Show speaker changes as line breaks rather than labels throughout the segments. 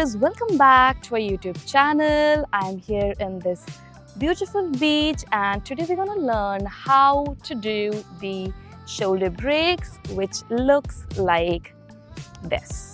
viewers, welcome back to our YouTube channel. I'm here in this beautiful beach and today we're going to learn how to do the shoulder breaks, which looks like this.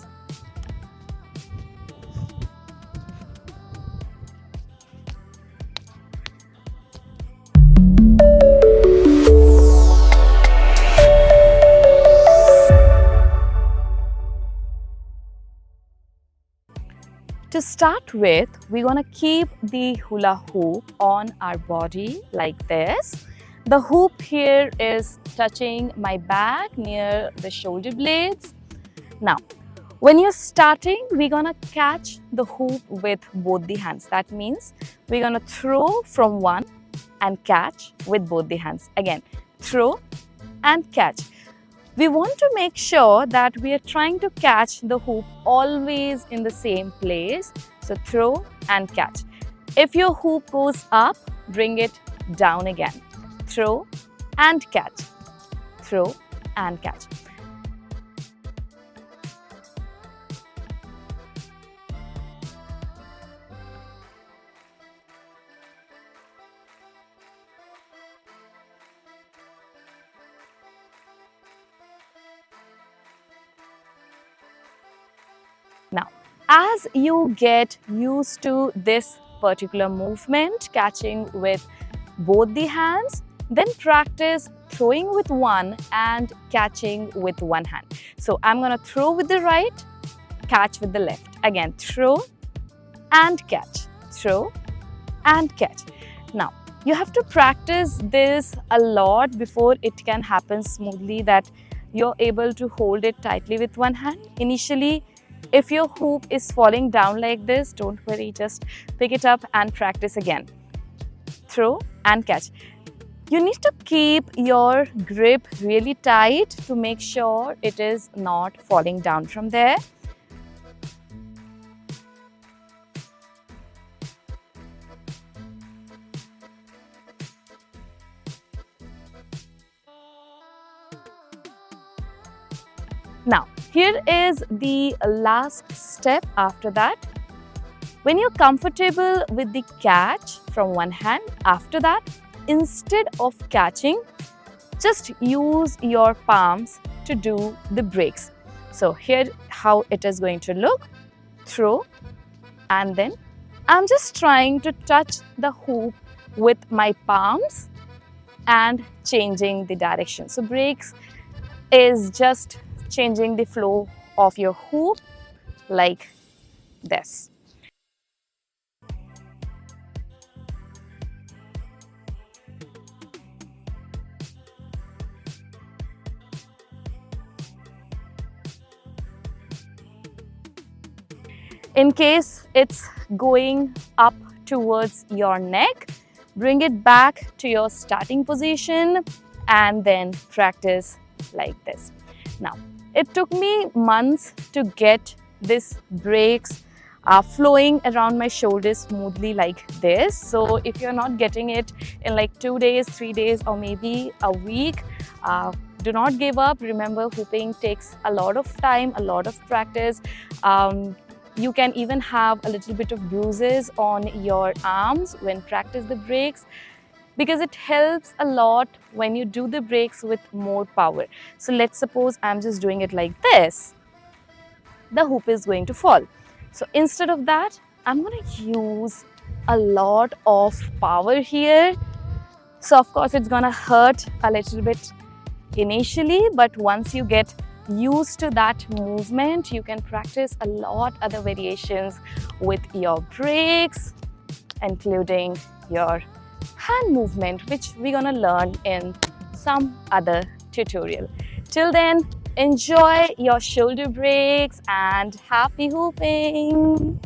To start with, we're going to keep the hula hoop on our body like this. The hoop here is touching my back near the shoulder blades. Now, when you're starting, we're going to catch the hoop with both the hands. That means we're going to throw from one and catch with both the hands. Again, throw and catch. We want to make sure that we are trying to catch the hoop always in the same place. So throw and catch. If your hoop goes up, bring it down again. Throw and catch. Throw and catch. Now, as you get used to this particular movement, catching with both the hands, then practice throwing with one and catching with one hand. So I'm going to throw with the right, catch with the left. Again, throw and catch, throw and catch. Now, you have to practice this a lot before it can happen smoothly, that you're able to hold it tightly with one hand. Initially, if your hoop is falling down like this, don't worry, just pick it up and practice again. Throw and catch. You need to keep your grip really tight to make sure it is not falling down from there. Now, here is the last step after that. When you're comfortable with the catch from one hand, after that, instead of catching, just use your palms to do the breaks. So here how it is going to look. Throw, and then I'm just trying to touch the hoop with my palms and changing the direction. So breaks is just changing the flow of your hoop like this. In case it's going up towards your neck, bring it back to your starting position and then practice like this. Now, it took me months to get this breaks flowing around my shoulders smoothly like this. So if you're not getting it in like 2 days, 3 days, or maybe a week, do not give up. Remember, hooping takes a lot of time, a lot of practice. You can even have a little bit of bruises on your arms when practice the breaks, because it helps a lot when you do the breaks with more power. So let's suppose I'm just doing it like this. The hoop is going to fall. So instead of that, I'm going to use a lot of power here. So of course, it's going to hurt a little bit initially, but once you get used to that movement, you can practice a lot other variations with your breaks, including your hand movement, which we're gonna learn in some other tutorial. Till then, enjoy your shoulder breaks and happy hooping!